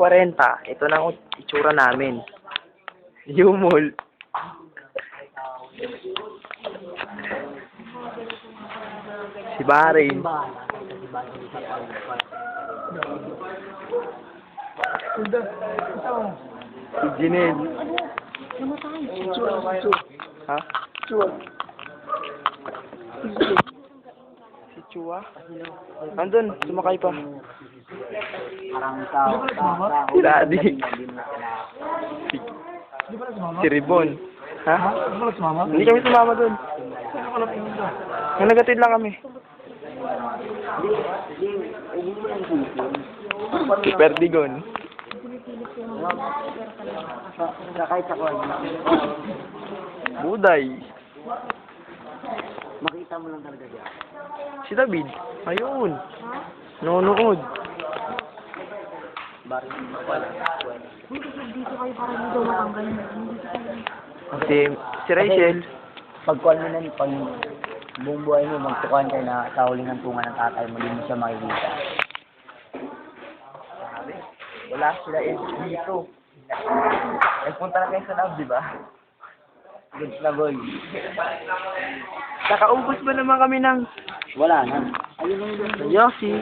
40. Ito na ang itsura namin. Yumol. Si Barin. Si Jinel. Ha? Si Chua? Andun, sumakay pa. Si Daddy. Si Ribon. Ha? Hindi kami sumama dun. Nanagatid lang kami. Si Perdigon. Kahit ako, Buday. makita mo lang talaga siya. Si David. Ayun. Nanonood. Dito kayo para hindi daw matanggal na. Si Rachel. Pagkuhan mo na, pag buong buhay mo, magtukuhan kayo na sa huling ng tunga ng tatay mo, hindi mo siya makikita. Wala sila dito. Nagpunta na kayo sa lab, di ba? Good na boy. Nakaubos ba naman kami ng Wala na. Ayun na yun. Yossi?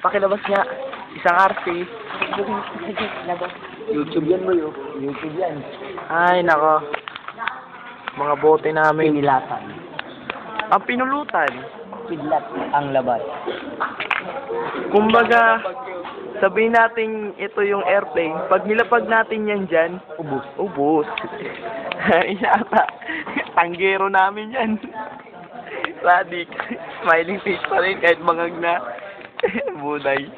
Pakilabas niya. Isang RC. YouTube yan boy, oh. YouTube yan. Ay, nako. Mga bote namin. Pinilatan. Ang pinulutan. Pidlat ang labas. Kumbaga, sabihin natin ito yung airplane. Pag nilapag natin yan dyan, Ubus. ubos. Yata. Tanggero namin yan. Sadik. Smiling face pa rin kahit mangag na. Buday.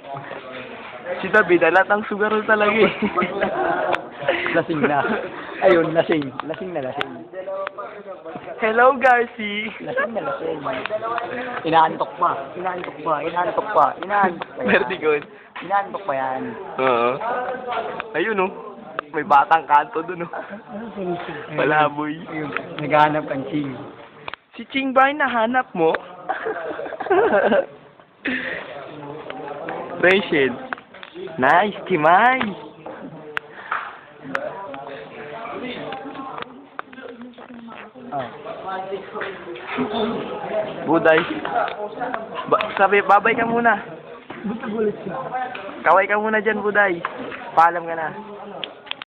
Si David, alatang sugarol talaga eh. Lasing na. Ayun, lasing. Lasing na lasing. Hello, Garci. Lasing na lasing. Inaantok pa. Inaantok pa. Inaantok pa. Inaantok pa yan. Vertigon. Inaantok pa yan. Oo. Ayun oh. May batang kanto dun oh. Palaboy. Ayun, naghahanap kang ching. Si Ching ba yung nahanap mo? Rachel. Nice, Timay. Oh. Buday. Sabi, babay ka muna. Kaway ka muna dyan, Buday. Paalam ka na.